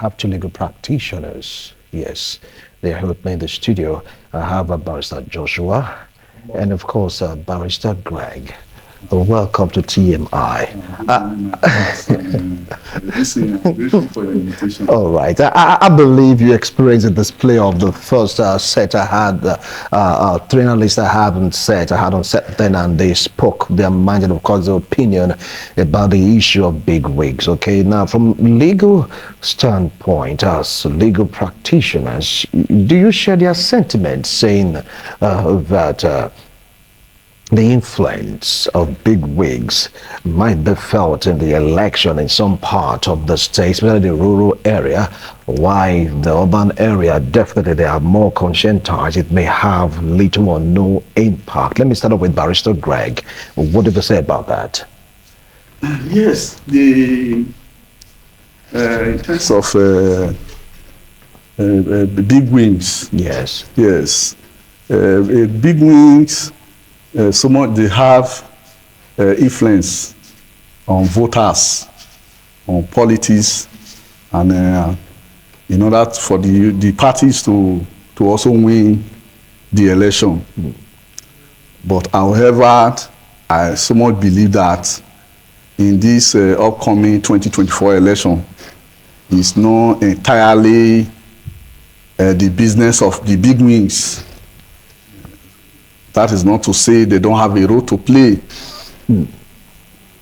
have two legal practitioners. Yes, they are with me in the studio. I have Barrister Joshua and, of course, Barrister Greg. Welcome to TMI. For your invitation. All right. I believe you experienced the display of the first set I had, three analysts I hadn't set then, and they spoke their mind and, of course, their opinion about the issue of big wigs. Okay, now from legal standpoint, as legal practitioners, do you share their sentiments saying that the influence of big wigs might be felt in the election in some part of the state, especially the rural area, while the urban area, definitely they are more conscientized. It may have little or no impact. Let me start off with Barrister Greg. What do you say about that? Yes, in terms of big wigs. Yes. Yes, big wigs. So much they have influence on voters, on politics, and in order for the parties to also win the election. But however, I so much believe that in this upcoming 2024 election, it's not entirely the business of the big wigs. That is not to say they don't have a role to play.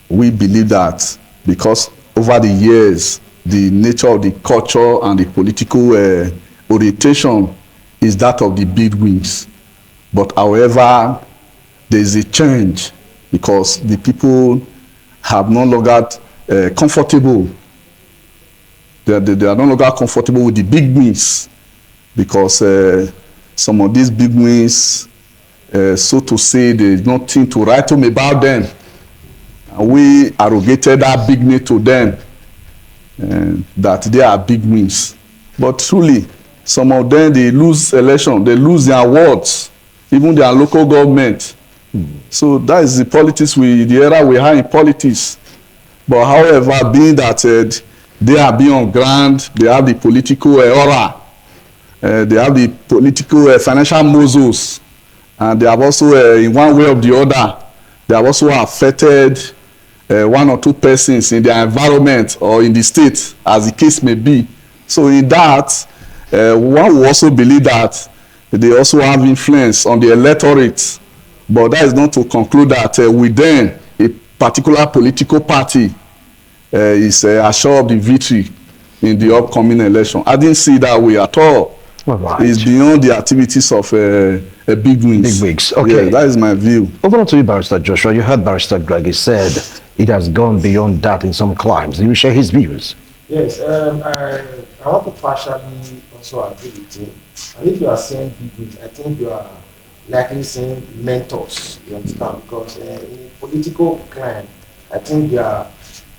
We believe that because over the years, the nature of the culture and the political orientation is that of the big wigs. But however, there is a change because the people have no longer comfortable. They are no longer comfortable with the big wigs because some of these big wigs, so to say, there's nothing to write home about them. And we arrogated that big name to them, that they are big wigs. But truly, some of them, they lose election, they lose their wards, even their local government. So that is the politics, the era we are in politics. But however, being that they are being on ground, they have the political aura, they have the political financial muscles, and they have also, in one way or the other, they have also affected one or two persons in their environment or in the state, as the case may be. So in that, one will also believe that they also have influence on the electorate. But that is not to conclude that within a particular political party is assured of the victory in the upcoming election. I didn't see that way at all. Right. It's beyond the activities of big wigs. Big wigs, okay. Yeah, that is my view. Over to you, Barrister Joshua. You heard Barrister Greg. He said it has gone beyond that in some climes. Do you share his views? Yes, I want to partially also agree with you. And if you are saying big wigs, I think you are likely saying mentors, you understand? Because in a political climb, I think there are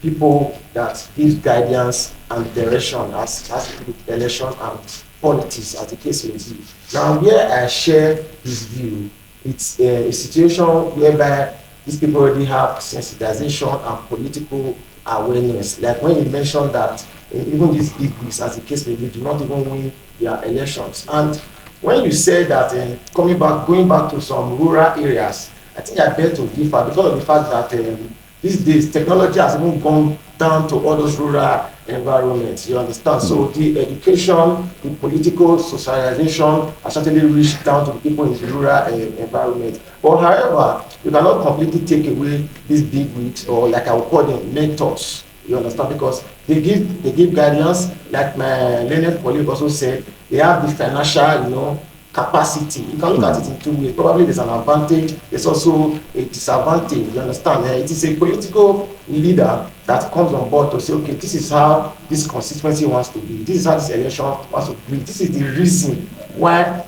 people that give guidance and direction as to do with election and politics, as the case may be. Now, where I share his view, it's a situation whereby these people already have sensitization and political awareness. Like when you mentioned that even these big wigs, as the case may be, do not even win their elections. And when you say that going back to some rural areas, I think I beg to differ because of the fact that these days technology has even gone down to all those rural environments, you understand? So the education, the political socialization has certainly reached down to the people in the rural environment. But however, you cannot completely take away these big wigs, or like I would call them mentors, you understand? Because they give guidance, like my learned colleague also said, they have the financial, capacity. You can look at it in two ways. Probably there's an advantage, there's also a disadvantage, you understand? It is a political leader that comes on board to say, okay, this is how this constituency wants to be, this is how this election wants to be, this is the reason why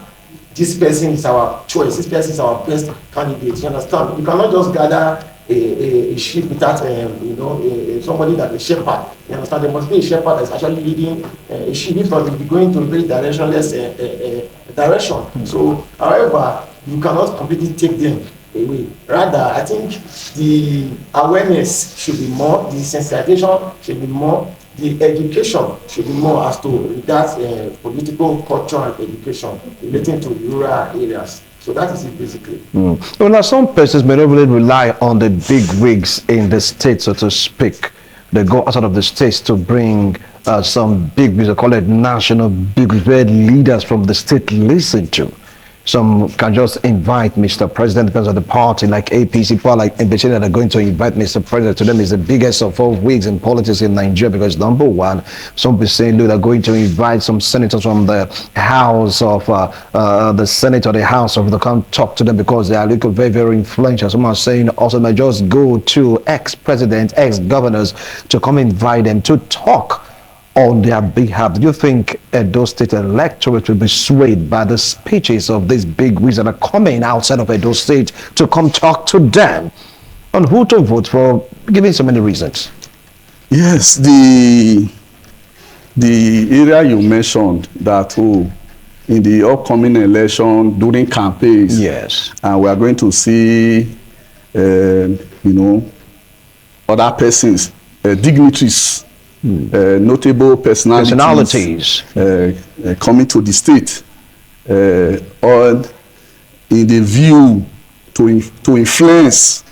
this person is our choice, this person is our best candidate, you understand? You cannot just gather a sheep without somebody that is shepherd, you understand? There must be a shepherd that's actually leading a sheep, if not, they'll be going to a very directionless direction. So, however, you cannot completely take them away. Rather, I think the awareness should be more, the sensitization should be more, the education should be more as to regards political culture and education relating to rural areas. So that is it basically. Well, now some persons may not really rely on the big wigs in the state, so to speak. They go outside of the states to bring some big wigs, they call it national big wig leaders from the state listen to. Some can just invite Mr. President, depends on the party, like APC, people like Mbechene that are going to invite Mr. President. To them, is the biggest of all wigs in politics in Nigeria because number one, some people saying, look, they're going to invite some senators from the house of the Senate or the house of the come talk to them because they are looking very, very influential. Some are saying also may just go to ex-presidents, ex-governors to come invite them to talk on their behalf. Do you think Edo State electorate will be swayed by the speeches of these big wigs that are coming outside of Edo State to come talk to them on who to vote for, giving so many reasons? Yes, the area you mentioned that in the upcoming election during campaigns, yes, and we are going to see, other persons, dignitaries, notable personalities coming to the state, or in the view to influence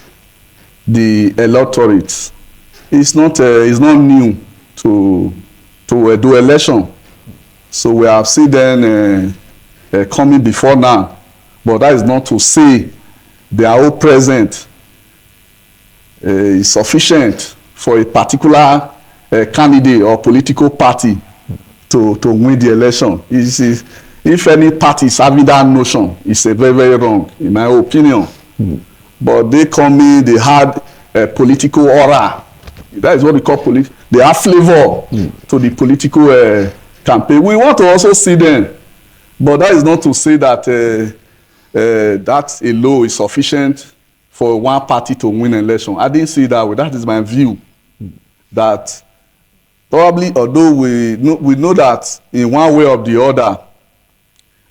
the electorate. It's not new to do election. So we have seen them coming before now, but that is not to say they are all present is sufficient for a particular candidate or political party to win the election. If any party is having that notion, it's a very, very wrong, in my opinion. But they come in, they had a political aura. That is what we call they have flavor to the political campaign. We want to also see them, but that is not to say that that alone is sufficient for one party to win an election. I didn't see it that way. That is my view. That probably, although we know that in one way or the other,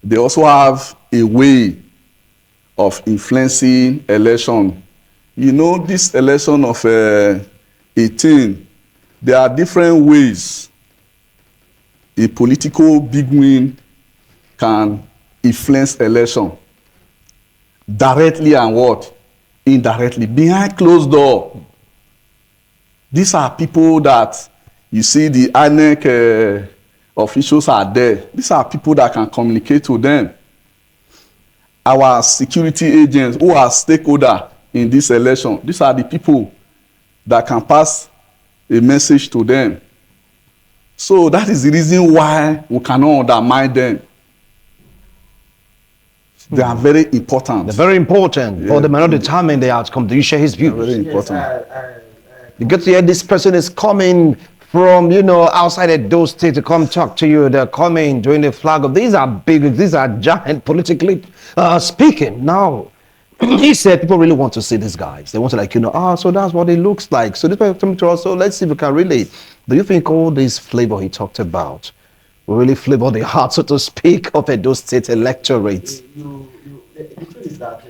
they also have a way of influencing election. You know, this election of 18, there are different ways a political bigwig can influence election. Directly and what? Indirectly. Behind closed door. These are people that, you see, the INEC officials are there. These are people that can communicate to them. Our security agents who are stakeholders in this election, these are the people that can pass a message to them. So that is the reason why we cannot undermine them. They are very important. They're very important, but they may not determine the outcome. Do you share his views? Very important. Yes, You get to hear this person is coming from, outside Edo State to come talk to you. They're coming during the flag of, these are big, these are giant politically speaking. Now, he said people really want to see these guys. They want to so that's what it looks like. So this person coming to us, so let's see if we can relate. Do you think all this flavor he talked about will really flavor the heart, so to speak, of Edo State electorate? The truth is that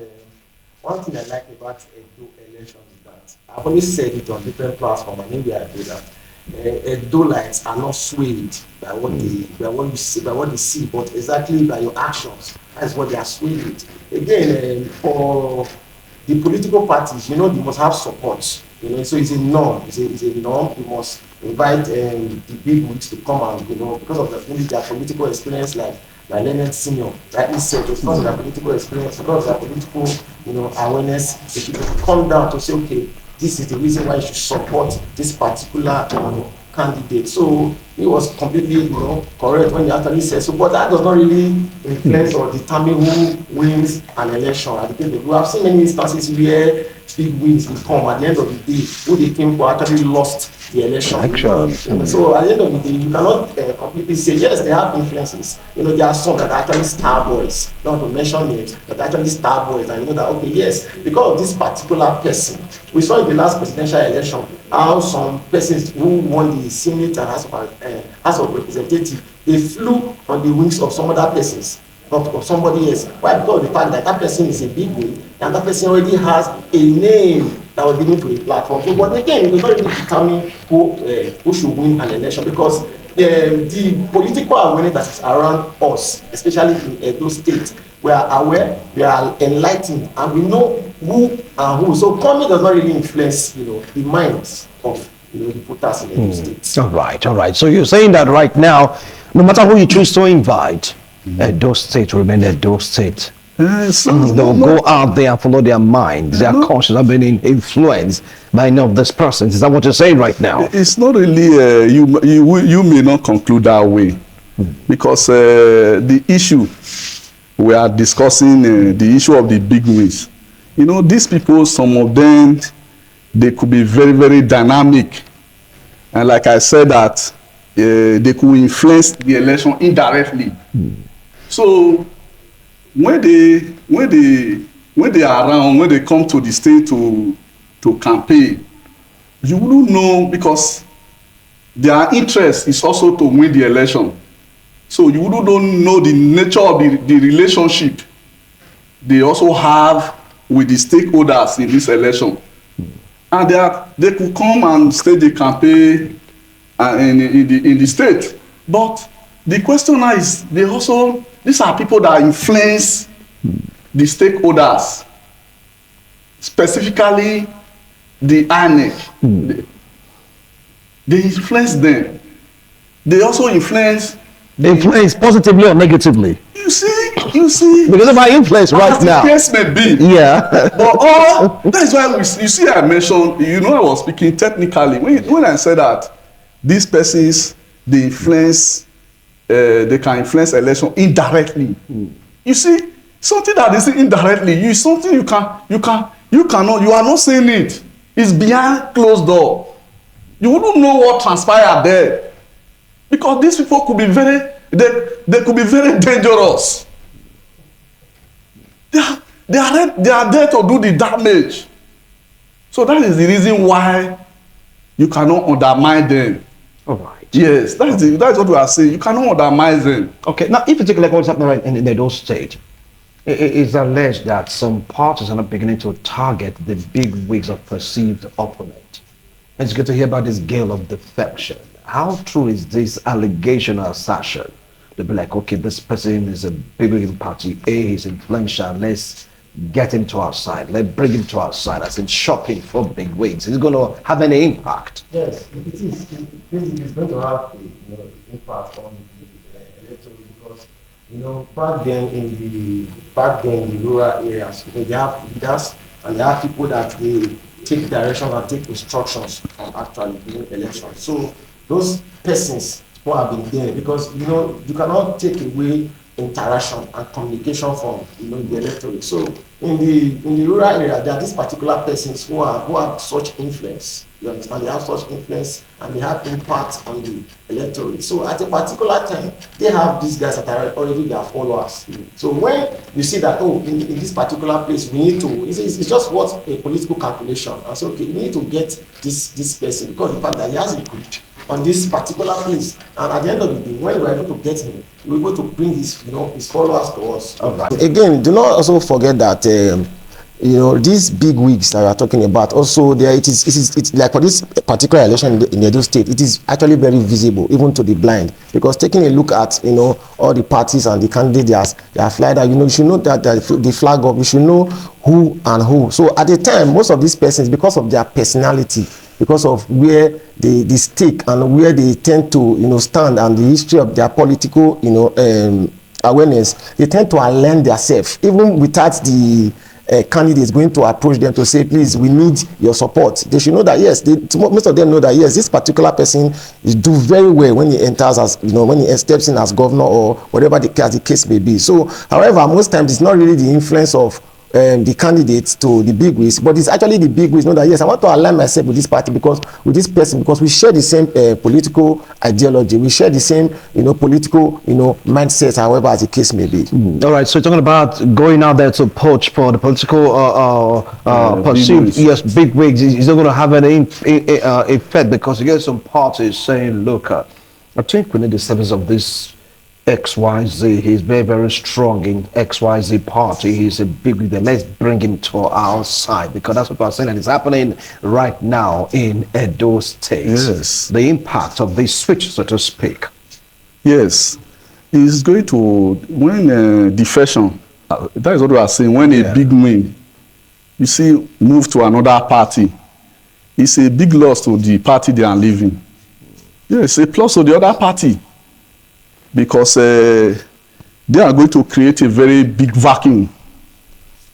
one thing I like about Edo elections is that I've always said it on different platforms, and maybe I do that. Edolites are not swayed by what you see, by what they see, but exactly by your actions. That's what they are swayed with. Again, for the political parties, you must have support. So it's a norm. It's a norm. You must invite the big wigs to come and because of their political experience, like Leonard Senior rightly said, because of their political experience, because of their political awareness, they should come down to say, okay, this is the reason why you should support this particular candidate. So he was completely correct when he actually said so, but that does not really influence or determine who wins an election. We have seen many instances where big wins will come at the end of the day, who they came for actually lost the election. So at the end of the day, you cannot completely say, yes, they have influences. There are some that are actually star boys, not to mention names, but actually star boys, and that, okay, yes, because of this particular person. We saw in the last presidential election how some persons who won the Senate and House of Representatives, they flew on the wings of some other persons, of somebody else. Why? Because of the fact that that person is a big wig, and that person already has a name that was given to a platform. So, but again, it does not really determine who should win an election, because the political awareness that is around us, especially in those states, we are aware, we are enlightened, and we know who and who. So coming does not really influence, the minds of the voters in those states. All right. So you're saying that right now, no matter who you choose to invite, those states remain those states. They'll go out there and follow their minds. Their conscience are being influenced by any of these persons. Is that what you're saying right now? It's not really, you may not conclude that way, because the issue we are discussing, the issue of the big wigs, these people, some of them, they could be very, very dynamic. And like I said, that they could influence the election indirectly. So when they are around, when they come to the state to campaign, you wouldn't know, because their interest is also to win the election. So you wouldn't know the nature of the relationship they also have with the stakeholders in this election. And they could come and stage the campaign in the state. But the question now is, these are people that influence the stakeholders, specifically the INEC. They influence them. They also influence positively or negatively. You see. Because of my influence right now. The case may be. Yeah. But that's why you see, I mentioned, I was speaking technically when I said that these persons, they can influence election indirectly. You see, something that they say indirectly, something you are not saying it. It's behind closed door. You wouldn't know what transpired there, because these people could be they could be very dangerous. They are there to do the damage. So that is the reason why you cannot undermine them. All right. Yes, that's what we are saying. You cannot undermine them. Okay. Now, if you take a look at what's happening right in Edo State, it is alleged that some parties are not beginning to target the big wigs of perceived opponent. And it's good to hear about this gale of defection. How true is this allegation or assertion? They'll be like, okay, this person is a big wig in party A, he's influential, let's get him to our side, let's bring him to our side, as in shopping for big wigs. Is it going to have any impact? Yes, it is. It's going to have impact on the electorate, because back then in the rural areas, they have leaders and they have people that they take directions and take instructions on actually doing elections. So those persons who have been there, because you cannot take away interaction and communication from the electorate. So in the rural area, there are these particular persons who have such influence. You understand? They have such influence and they have impact on the electorate. So at a particular time, they have these guys that are already their followers. So when you see that, in this particular place, we need to, it's just what a political calculation. And so, okay, we need to get this person, because the fact that he has a good on this particular place, and at the end of the day, when we're able to get him, we're able to bring his followers to us. Right. Again, do not also forget that these big wigs that we are talking about, also it's like for this particular election in Edo State, it is actually very visible even to the blind, because taking a look at all the parties and the candidates, their flyer, you should know that the flag up, you should know who and who. So at the time, most of these persons, because of their personality, because of where they stick and where they tend to stand, and the history of their political awareness, they tend to align themselves even without the candidates going to approach them to say, please, we need your support. They should know that, yes, most of them know that, yes, this particular person is do very well when he enters as, when he steps in as governor or whatever the case may be. So, however, most times it's not really the influence of the candidates to the big wigs, but it's actually the big wigs know that, yes, I want to align myself with this party, because with this person, because we share the same political ideology, we share the same political mindsets, however as the case may be. All right, so you're talking about going out there to poach for the political perceived big wigs. Is not going to have any effect, because you get some parties saying, look, I think we need the service of this XYZ. He's very, very strong in XYZ party. He's a big leader. Let's bring him to our side, because that's what we're saying, and it's happening right now in Edo State. Yes. The impact of this switch, so to speak. Yes, it's going to, when defection, that is what we are saying, when a big wing, you see, move to another party, it's a big loss to the party they are leaving. Yes, a plus to the other party, because they are going to create a very big vacuum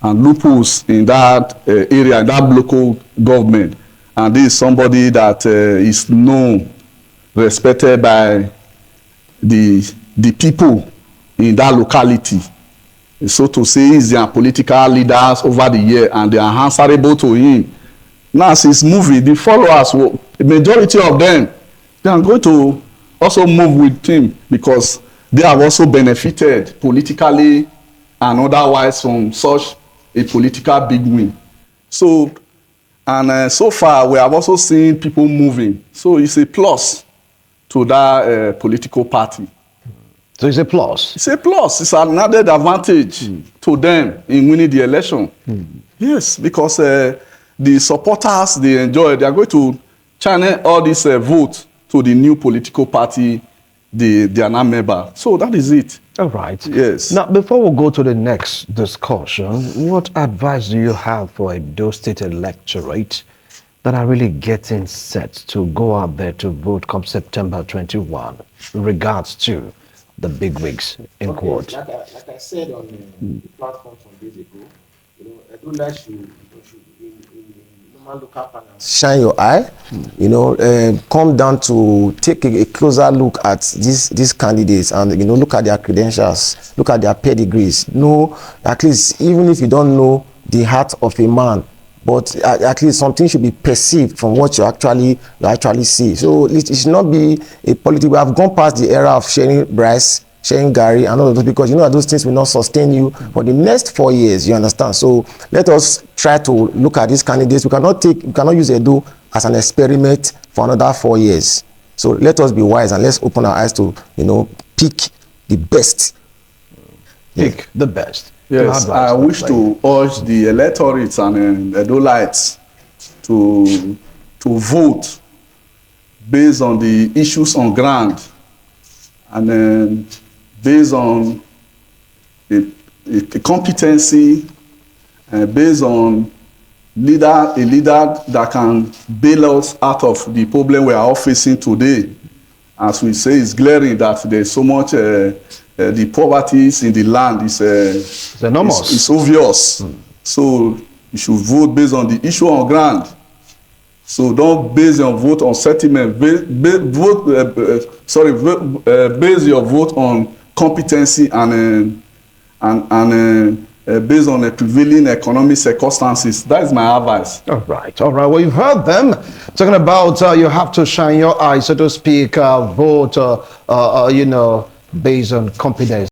and loopholes in that area, in that local government. And this is somebody that is known, respected by the people in that locality. So to say, he's their political leaders over the year, and they are answerable to him. Now, since moving, the followers, the majority of them, they are going to also move with him, because they have also benefited politically and otherwise from such a political big win. So, and so far, we have also seen people moving. So it's a plus to that political party. So it's a plus. It's a plus. It's an added advantage to them in winning the election. Yes, because the supporters, they enjoy, they are going to channel all this vote to the new political party they are now member. So that is it. All right. Yes. Now, before we go to the next discussion, what advice do you have for Edo State Electorate that are really getting set to go out there to vote come September 21 in regards to the big wigs in court? Like I said on the platform some days ago, I don't like you should in normal local panels. Shine your eye, come down to take a closer look at these candidates, and look at their credentials, look at their pedigrees. Know, at least, even if you don't know the heart of a man, but at least something should be perceived from what you actually see. So it should not be a political. We have gone past the era of sharing rice, sharing Gary, and all of those, because those things will not sustain you for the next 4 years. You understand? So let us try to look at these candidates. We cannot use Edo as an experiment for another 4 years. So let us be wise, and let's open our eyes to pick the best. Pick the best. Yes, I wish to urge the electorates and Edolites to vote based on the issues on ground, and then based on a competency, based on a leader that can bail us out of the problem we are all facing today. As we say, it's glaring that there's so much the poverty in the land is enormous. It's obvious. So you should vote based on the issue on ground. So don't base your vote on settlement. Base your vote on competency and based on the prevailing economic circumstances. That is my advice. All right. Well, you've heard them talking about you have to shine your eye, so to speak, vote, based on competence.